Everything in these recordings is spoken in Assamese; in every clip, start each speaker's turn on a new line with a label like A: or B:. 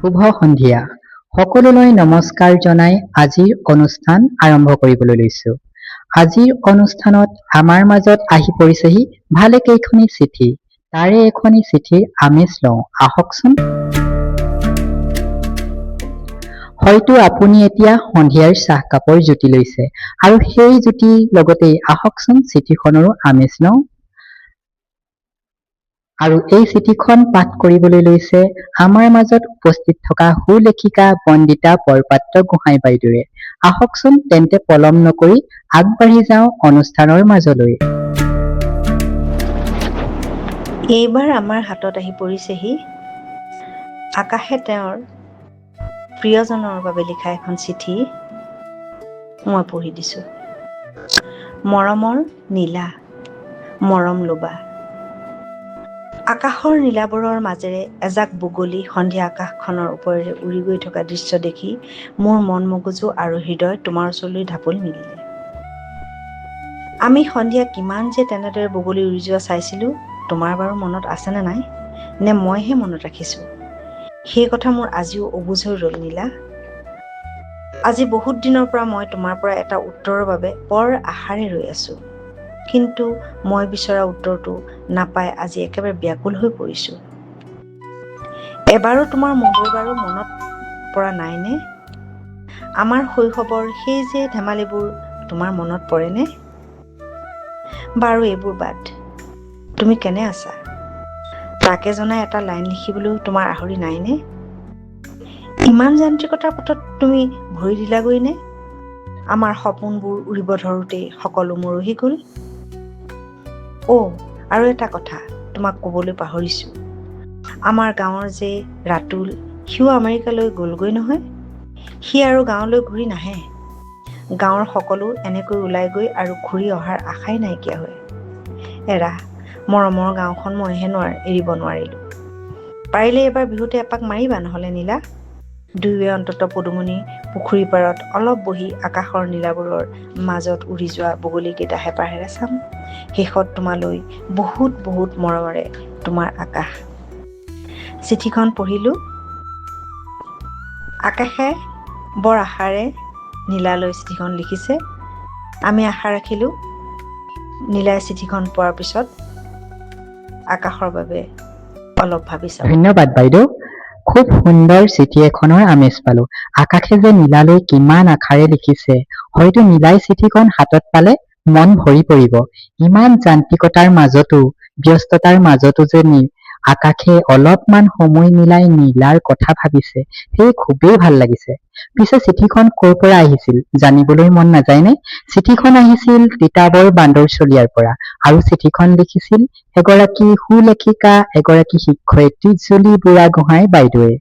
A: শুভ সন্ধিয়া সকলোলৈ নমস্কাৰ জনাই আজিৰ অনুষ্ঠান আৰম্ভ কৰিবলৈ লৈছো। আজিৰ অনুষ্ঠানত আমাৰ মাজত আহি পৰিছেহি ভালেকেইখনি চিঠি। তাৰে এখনি চিঠিৰ আমেজ লওঁ আহকচোন। হয়তো আপুনি এতিয়া সন্ধিয়াৰ চাহকাপৰ জুতি লৈছে আৰু সেই জুতিৰ লগতেই আহকচোন চিঠিখনৰো আমেজ লওঁ। আৰু এই চিঠিখন পাঠ কৰিবলৈ লৈছে আমাৰ মাজত উপস্থিত থকা সুলেখিকা বন্দিতা বৰপাত্ৰ গোহাঁই বাইদেৱে। আহকচোন তেন্তে পলম নকৰি আগবাঢ়ি যাওঁ অনুষ্ঠানৰ মাজলৈ।
B: এইবাৰ আমাৰ হাতত আহি পৰিছেহি আকাশে তেওঁৰ প্ৰিয়জনৰ বাবে লিখা এখন চিঠি। মই পঢ়ি দিছোঁ। মৰমৰ নীলা, মৰম লোবা। আকাশৰ নীলাবোৰৰ মাজেৰে এজাক বগলী সন্ধিয়া আকাশখনৰ ওপৰেৰে উৰি গৈ থকা দৃশ্য দেখি মোৰ মন মগজু আৰু হৃদয় তোমাৰ ওচৰলৈ ঢাপলি মেলিলে। আমি সন্ধিয়া কিমান যে তেনেদৰে বগলী উৰি যোৱা চাইছিলোঁ, তোমাৰ বাৰু মনত আছেনে নাই? নে মইহে মনত ৰাখিছোঁ? সেই কথা মোৰ আজিও অবুজ হৈ ৰ'ল নীলা। আজি বহুত দিনৰ পৰা মই তোমাৰ পৰা এটা উত্তৰৰ বাবে বৰ আশাৰে ৰৈ আছোঁ। কিন্তু মই বিচৰা উত্তৰটো নাপাই আজি একেবাৰে ব্যাকুল হৈ পৰিছোঁ। এবাৰো তোমাৰ মঙ্গলবাৰো মনত পৰা নাইনে? আমাৰ শৈশৱৰ সেই যে ধেমালিবোৰ তোমাৰ মনত পৰেনে? বাৰু এইবোৰ বাদ, তুমি কেনে আছা? তাকে জনাই এটা লাইন লিখিবলৈও তোমাৰ আহৰি নাইনে? ইমান যান্ত্ৰিকতাৰ পথত তুমি ভৰি দিলাগৈ নে? আমাৰ সপোনবোৰ উৰিব ধৰোঁতেই সকলো মৰহি গ'ল। আৰু এটা কথা তোমাক ক'বলৈ পাহৰিছোঁ। আমাৰ গাঁৱৰ যে ৰাতুল, সিও আমেৰিকালৈ গ'লগৈ নহয়। সি আৰু গাঁৱলৈ ঘূৰি নাহে। গাঁৱৰ সকলো এনেকৈ ওলাই গৈ আৰু ঘূৰি অহাৰ আশাই নাইকিয়া হয়। এৰা, মৰমৰ গাঁওখন মইহে এৰিব নোৱাৰিলোঁ। পাৰিলে এইবাৰ বিহুতে এপাক মাৰিবা নহ'লে নীলা। দুয়োৱে অন্ততঃ পদুমণি পুখুৰী পাৰত অলপ বহি আকাশৰ নীলাবোৰৰ মাজত উৰি যোৱা বগলীকেইটা হেঁপাহেৰে চাম। শেষত তোমালৈ বহুত বহুত মৰমেৰে তোমাৰ আকাশ। চিঠিখন পঢ়িলোঁ। আকাশে বৰ আশাৰে নীলালৈ চিঠিখন লিখিছে। আমি আশা ৰাখিলোঁ নীলাই চিঠিখন পোৱাৰ পিছত আকাশৰ বাবে অলপ ভাবি চাব।
A: ধন্যবাদ বাইদেউ, খুব সুন্দৰ চিঠি এখনৰ আমেজ পালো। আকাশে যে নীলালৈ কিমান আশাৰে লিখিছে, হয়তো নীলাই চিঠিখন হাতত পালে মন ভৰি পৰিব। ইমান যান্ত্ৰিকতাৰ মাজতো, ব্যস্ততাৰ মাজতো যে আকাশে অলপমান সময় মিলাই নীলাৰ কথা ভাবিছে, সেয়ে খুবেই ভাল লাগিছে। পিছে চিঠিখন ক'ৰ পৰা আহিছিল জানিবলৈ মন নাযায়নে? চিঠিখন আহিছিল তিতাবৰ বান্দৰচলীয়াৰ পৰা আৰু চিঠিখন লিখিছিল এগৰাকী সুলেখিকা, এগৰাকী শিক্ষয়িত্ৰী জুলি বুঢ়াগোহাঁই বাইদেৱে।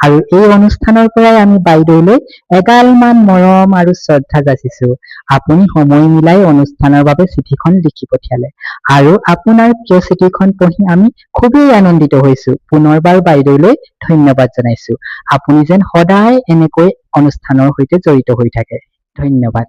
A: আৰু এই অনুষ্ঠানৰ পৰাই আমি বাইদেউলৈ এগালমান মৰম আৰু শ্ৰদ্ধা যাচিছো। আপুনি সময় মিলাই অনুষ্ঠানৰ বাবে চিঠিখন লিখি পঠিয়ালে আৰু আপোনাৰ প্ৰিয় চিঠিখন পঢ়ি আমি খুবেই আনন্দিত হৈছো। পুনৰবাৰ বাইদেউলৈ ধন্যবাদ জনাইছো। আপুনি যেন সদায় এনেকৈ অনুষ্ঠানৰ সৈতে জড়িত হৈ থাকে। ধন্যবাদ।